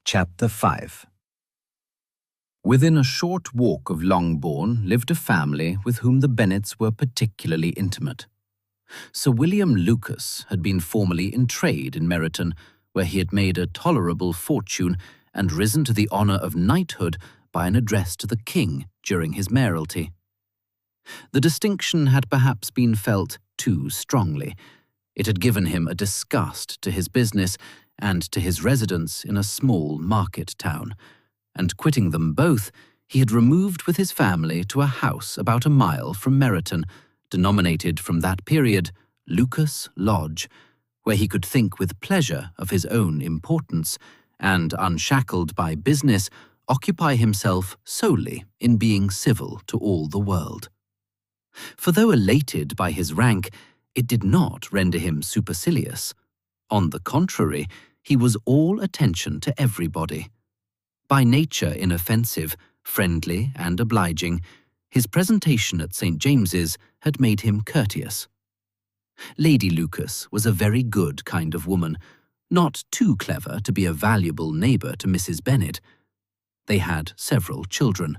Chapter 5. Within a short walk of Longbourn lived a family with whom the Bennets were particularly intimate. Sir William Lucas had been formerly in trade in Meryton, where he had made a tolerable fortune and risen to the honour of knighthood by an address to the king during his mayoralty. The distinction had perhaps been felt too strongly. It had given him a disgust to his business and to his residence in a small market town, and quitting them both, he had removed with his family to a house about a mile from Meryton, denominated from that period Lucas Lodge, where he could think with pleasure of his own importance, and, unshackled by business, occupy himself solely in being civil to all the world. For though elated by his rank, it did not render him supercilious. On the contrary, he was all attention to everybody. By nature inoffensive, friendly, and obliging, his presentation at St. James's had made him courteous. Lady Lucas was a very good kind of woman, not too clever to be a valuable neighbour to Mrs. Bennet. They had several children.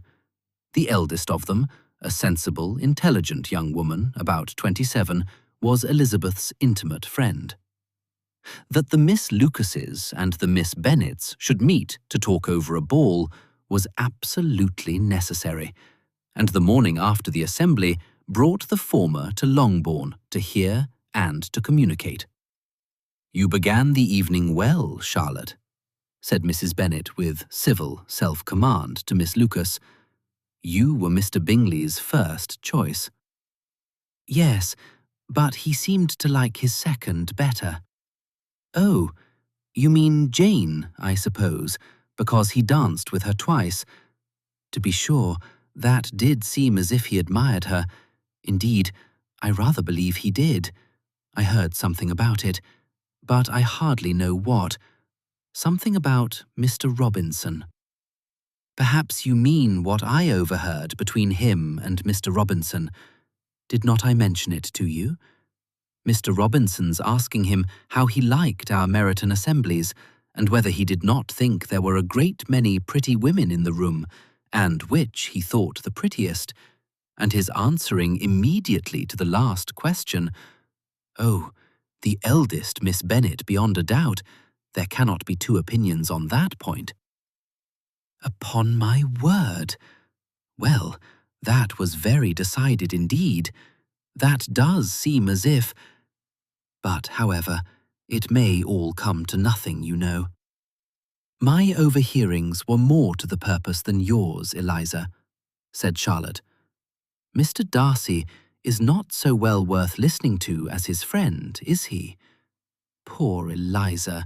The eldest of them, a sensible, intelligent young woman, about 27, was Elizabeth's intimate friend. That the Miss Lucases and the Miss Bennets should meet to talk over a ball was absolutely necessary, and the morning after the assembly brought the former to Longbourn to hear and to communicate. "You began the evening well, Charlotte," said Mrs. Bennet with civil self-command to Miss Lucas. "You were Mr. Bingley's first choice." "Yes, but he seemed to like his second better." "Oh, you mean Jane, I suppose, because he danced with her twice. To be sure, that did seem as if he admired her. Indeed, I rather believe he did. I heard something about it, but I hardly know what. Something about Mr. Robinson." "Perhaps you mean what I overheard between him and Mr. Robinson. Did not I mention it to you? Mr. Robinson's asking him how he liked our Meryton assemblies, and whether he did not think there were a great many pretty women in the room, and which he thought the prettiest, and his answering immediately to the last question, 'Oh, the eldest Miss Bennet beyond a doubt. There cannot be two opinions on that point.'" "Upon my word! Well, that was very decided indeed. That does seem as if— But, however, it may all come to nothing, you know. My overhearings were more to the purpose than yours, Eliza," said Charlotte. "Mr. Darcy is not so well worth listening to as his friend, is he? Poor Eliza,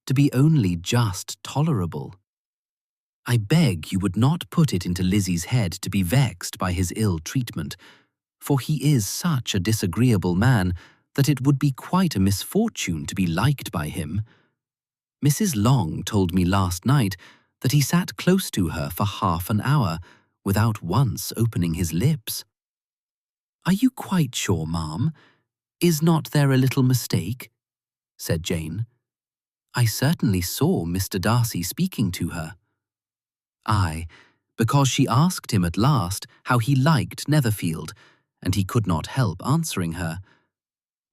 to be only just tolerable. I beg you would not put it into Lizzie's head to be vexed by his ill treatment, for he is such a disagreeable man that it would be quite a misfortune to be liked by him. Mrs. Long told me last night that he sat close to her for half an hour without once opening his lips." "Are you quite sure, ma'am? Is not there a little mistake?" said Jane. "I certainly saw Mr. Darcy speaking to her." "Aye, because she asked him at last how he liked Netherfield, and he could not help answering her.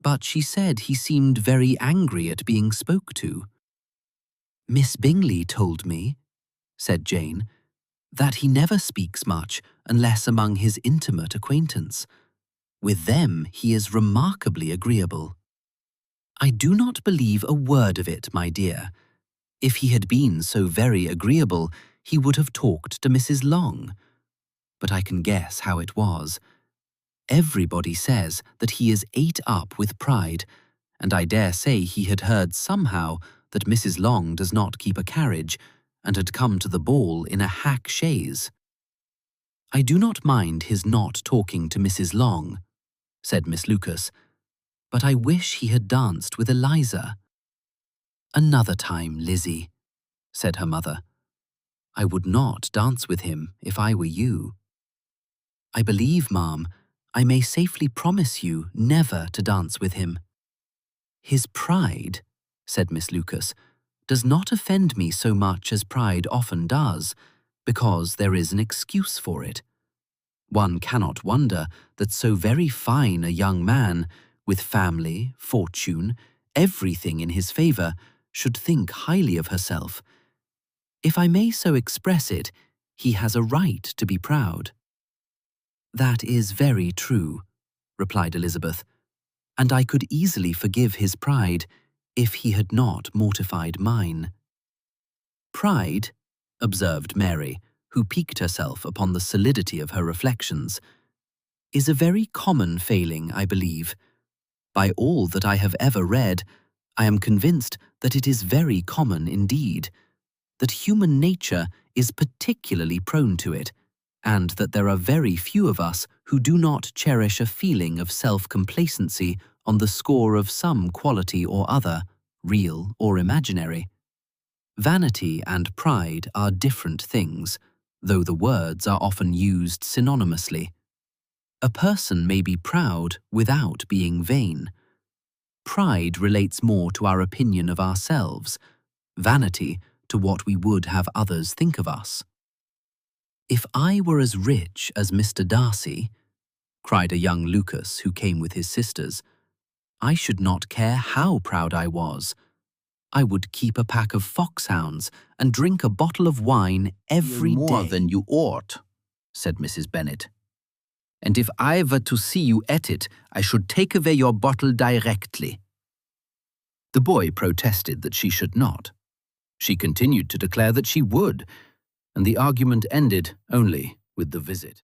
But she said he seemed very angry at being spoke to." "Miss Bingley told me," said Jane, "that he never speaks much unless among his intimate acquaintance. With them he is remarkably agreeable." "I do not believe a word of it, my dear. If he had been so very agreeable, he would have talked to Mrs. Long. But I can guess how it was. Everybody says that he is ate up with pride, and I dare say he had heard somehow that Mrs. Long does not keep a carriage, and had come to the ball in a hack chaise." "I do not mind his not talking to Mrs. Long," said Miss Lucas, "but I wish he had danced with Eliza." "Another time, Lizzie," said her mother. "I would not dance with him if I were you." "I believe, ma'am, I may safely promise you never to dance with him." "His pride," said Miss Lucas, does not offend me so much as pride often does, because there is an excuse for it. One cannot wonder that so very fine a young man, with family, fortune, everything in his favour, should think highly of herself. If I may so express it, he has a right to be proud." "That is very true," replied Elizabeth, "and I could easily forgive his pride if he had not mortified mine." "Pride," observed Mary, who piqued herself upon the solidity of her reflections, "is a very common failing, I believe. By all that I have ever read, I am convinced that it is very common indeed, that human nature is particularly prone to it, and that there are very few of us who do not cherish a feeling of self-complacency on the score of some quality or other, real or imaginary. Vanity and pride are different things, though the words are often used synonymously. A person may be proud without being vain. Pride relates more to our opinion of ourselves, vanity to what we would have others think of us. If I were as rich as Mr. Darcy," cried a young Lucas who came with his sisters, "I should not care how proud I was. I would keep a pack of foxhounds and drink a bottle of wine every day." "More than you ought," said Mrs. Bennet. "And if I were to see you at it, I should take away your bottle directly." The boy protested that she should not. She continued to declare that she would, and the argument ended only with the visit.